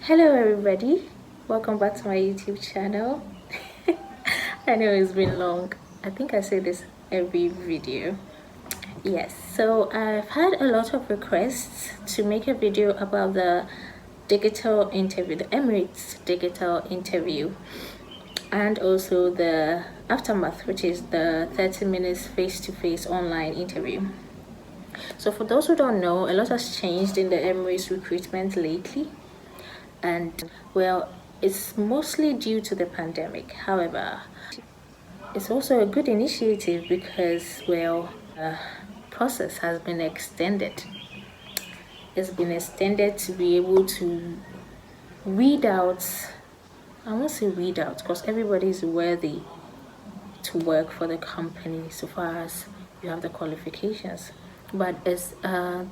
Hello everybody, welcome back to my YouTube channel. I know it's been long. I think I say this every video. Yes, so I've had a lot of requests to make a video about the digital interview, the Emirates digital interview, and also the aftermath, which is the 30 minutes face-to-face online interview. So for those who don't know, a lot has changed in the Emirates recruitment lately, and well, it's mostly due to the pandemic. However, it's also a good initiative because, well, the process has been extended. It's been extended to be able to weed out, I won't say weed out because everybody is worthy to work for the company so far as you have the qualifications, but it's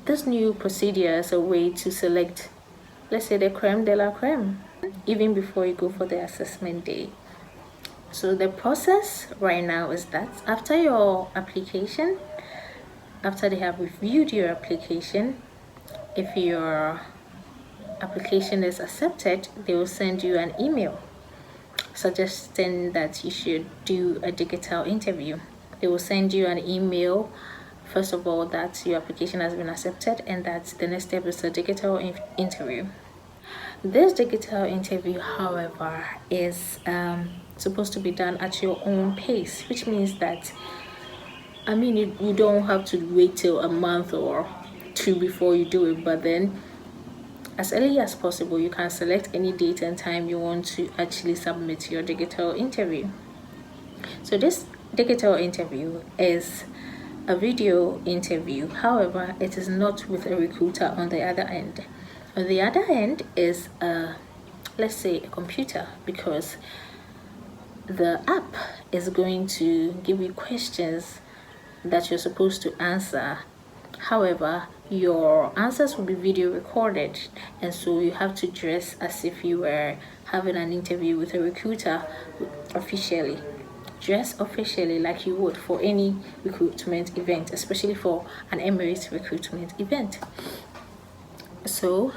this new procedure is a way to select, let's say, the creme de la creme even before you go for the assessment day. So the process right now is that after your application, after they have reviewed your application, if your application is accepted, they will send you an email suggesting that you should do a digital interview. They will send you an email, first of all, that your application has been accepted and that the next step is a digital interview. This digital interview, however, is supposed to be done at your own pace, which means that, I mean, you don't have to wait till a month or two before you do it, but then as early as possible, you can select any date and time you want to actually submit your digital interview. So this digital interview is a video interview. However, it is not with a recruiter on the other end. On the other end is let's say a computer, because the app is going to give you questions that you're supposed to answer. However, your answers will be video recorded, and so you have to dress as if you were having an interview with a recruiter officially. Dress officially like you would for any recruitment event, especially for an Emirates recruitment event. So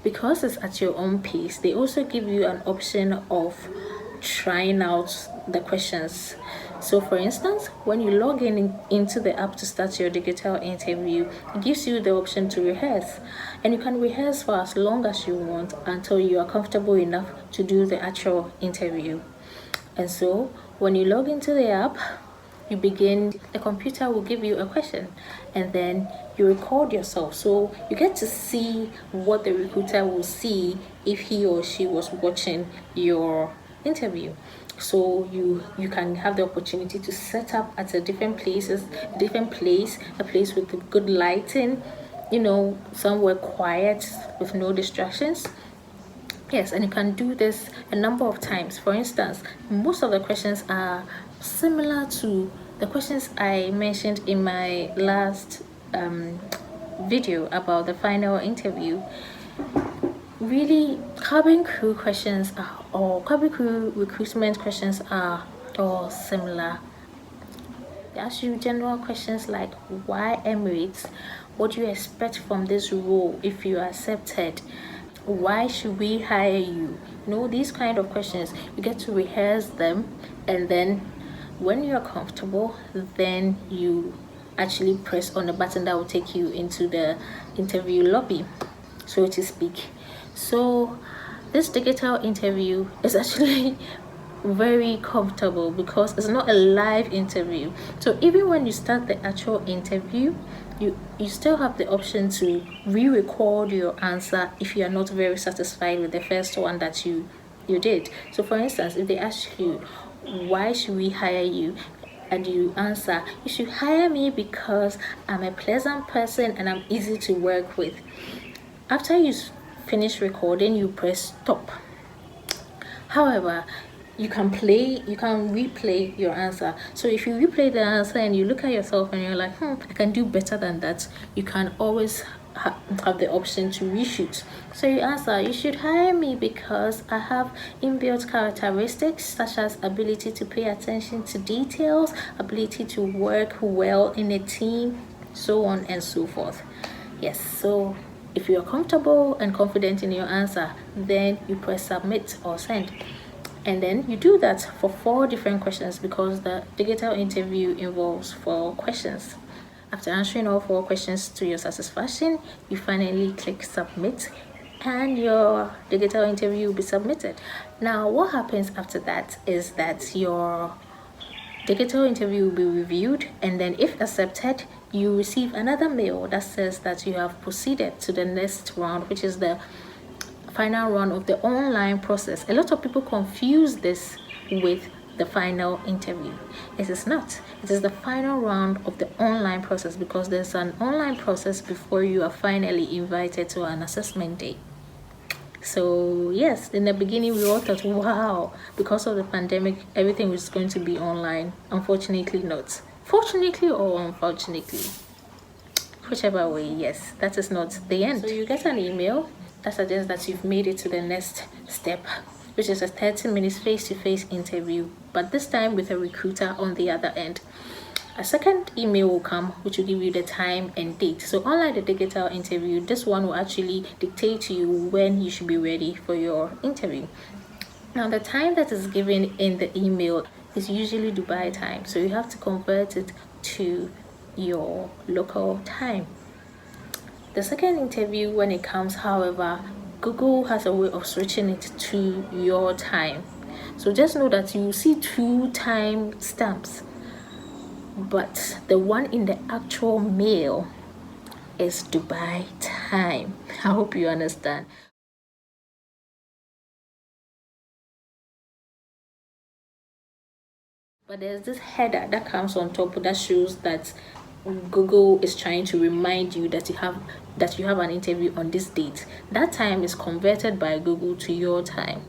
because it's at your own pace, they also give you an option of trying out the questions. So for instance, when you log into the app to start your digital interview, it gives you the option to rehearse, and you can rehearse for as long as you want until you are comfortable enough to do the actual interview. And so when you log into the app, you begin, the computer will give you a question and then you record yourself, so you get to see what the recruiter will see if he or she was watching your interview. So you can have the opportunity to set up at a different place, a place with good lighting, somewhere quiet with no distractions. Yes, and you can do this a number of times. For instance, most of the questions are similar to the questions I mentioned in my last video about the final interview. Really, cabin crew questions or cabin crew recruitment questions are all similar. They ask you general questions like, why Emirates? What do you expect from this role if you are accepted? Why should we hire you? These kind of questions. You get to rehearse them, and then when you're comfortable, then you actually press on the button that will take you into the interview lobby, so to speak. So this digital interview is actually very comfortable because it's not a live interview. So even when you start the actual interview, you still have the option to re-record your answer if you are not very satisfied with the first one that you did. So for instance, if they ask you, why should we hire you, and you answer, you should hire me because I'm a pleasant person and I'm easy to work with. After you finish recording, you press stop. However, you can replay your answer. So if you replay the answer and you look at yourself and you're like, I can do better than that, you can always have the option to reshoot. So you answer, you should hire me because I have inbuilt characteristics such as ability to pay attention to details, ability to work well in a team, so on and so forth. Yes, so If you are comfortable and confident in your answer, then you press submit or send. And then you do that for 4 different questions, because the digital interview involves 4 questions. After answering all 4 questions to your satisfaction, you finally click submit and your digital interview will be submitted. Now, what happens after that is that your digital interview will be reviewed, and then if accepted, you receive another mail that says that you have proceeded to the next round, which is the final round of the online process. A lot of people confuse this with the final interview. It is not. It is the final round of the online process, because there's an online process before you are finally invited to an assessment day. So yes, in the beginning we all thought, wow, because of the pandemic everything was going to be online. Unfortunately not. Fortunately or unfortunately, whichever way, yes, that is not the end. So you get an email that suggests that you've made it to the next step, which is a 30-minute face-to-face interview, but this time with a recruiter on the other end. A second email will come, which will give you the time and date. So unlike the digital interview, this one will actually dictate to you when you should be ready for your interview. Now, the time that is given in the email is usually Dubai time, so you have to convert it to your local time. The second interview, when it comes, however, Google has a way of switching it to your time. So just know that you see 2 time stamps, but the one in the actual mail is Dubai time. I hope you understand. But there's this header that comes on top that shows that Google is trying to remind you that you have an interview on this date. That time is converted by Google to your time.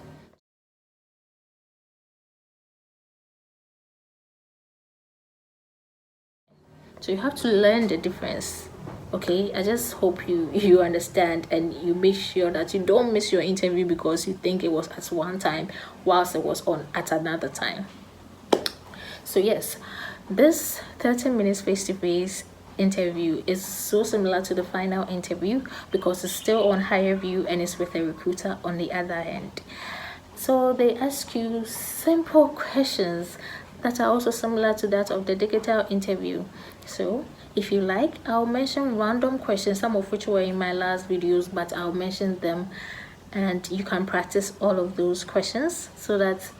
So you have to learn the difference. Okay, I just hope you understand, and you make sure that you don't miss your interview because you think it was at one time whilst it was on at another time. So yes, this 30 minutes face-to-face interview is so similar to the final interview because it's still on hirevue and it's with a recruiter on the other end. So they ask you simple questions that are also similar to that of the digital interview. So if you like, I'll mention random questions, some of which were in my last videos, but I'll mention them and you can practice all of those questions so that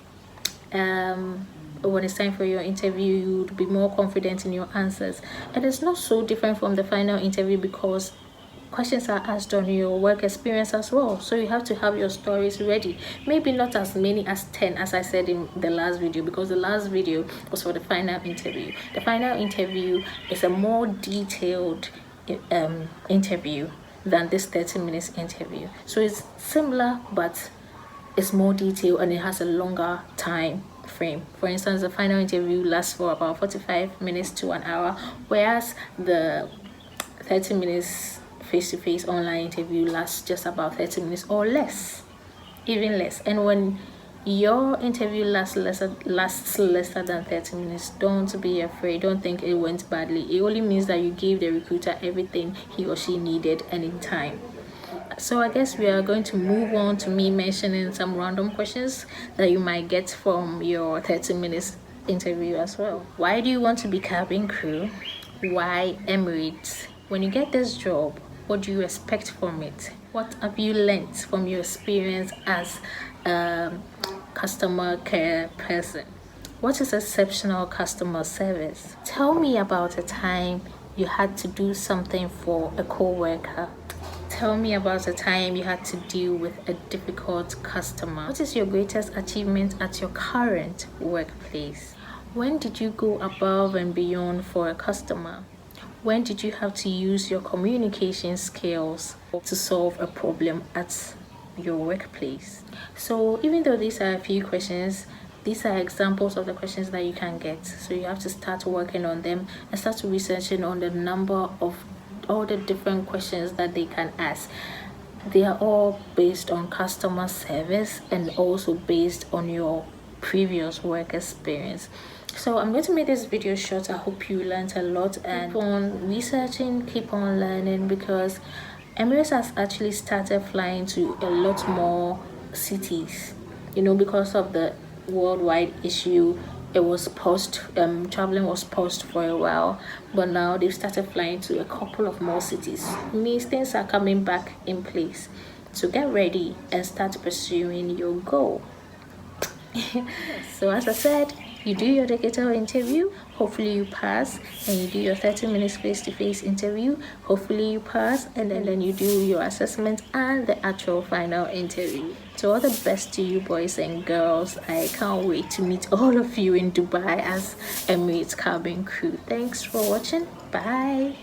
when it's time for your interview, you would be more confident in your answers. And it's not so different from the final interview because questions are asked on your work experience as well, so you have to have your stories ready. Maybe not as many as 10 as I said in the last video, because the last video was for the final interview. The final interview is a more detailed interview than this 30 minutes interview, so it's similar but it's more detailed and it has a longer time frame. For instance, the final interview lasts for about 45 minutes to an hour, whereas the 30 minutes face-to-face online interview lasts just about 30 minutes or less, even less. And when your interview lasts lesser than 30 minutes, don't be afraid. Don't think it went badly. It only means that you gave the recruiter everything he or she needed and in time. So I guess we are going to move on to me mentioning some random questions that you might get from your 30 minutes interview as well. Why do you want to be cabin crew? Why Emirates? When you get this job, what do you expect from it? What have you learned from your experience as a customer care person? What is exceptional customer service? Tell me about a time you had to do something for a co-worker. Tell me about a time you had to deal with a difficult customer. What is your greatest achievement at your current workplace? When did you go above and beyond for a customer? When did you have to use your communication skills to solve a problem at your workplace? So even though these are a few questions, these are examples of the questions that you can get. So you have to start working on them and start researching on the number of all the different questions that they can ask. They are all based on customer service and also based on your previous work experience. So I'm going to make this video short. I hope you learned a lot, and keep on researching, keep on learning, because Emirates has actually started flying to a lot more cities, because of the worldwide issue. It was paused, traveling was paused for a while, but now they've started flying to a couple of more cities. It means things are coming back in place. So get ready and start pursuing your goal. So as I said, you do your digital interview, hopefully you pass, and you do your 30 minutes face-to-face interview, hopefully you pass, and then you do your assessment and the actual final interview. So all the best to you boys and girls. I can't wait to meet all of you in Dubai as Emirates cabin crew. Thanks for watching. Bye.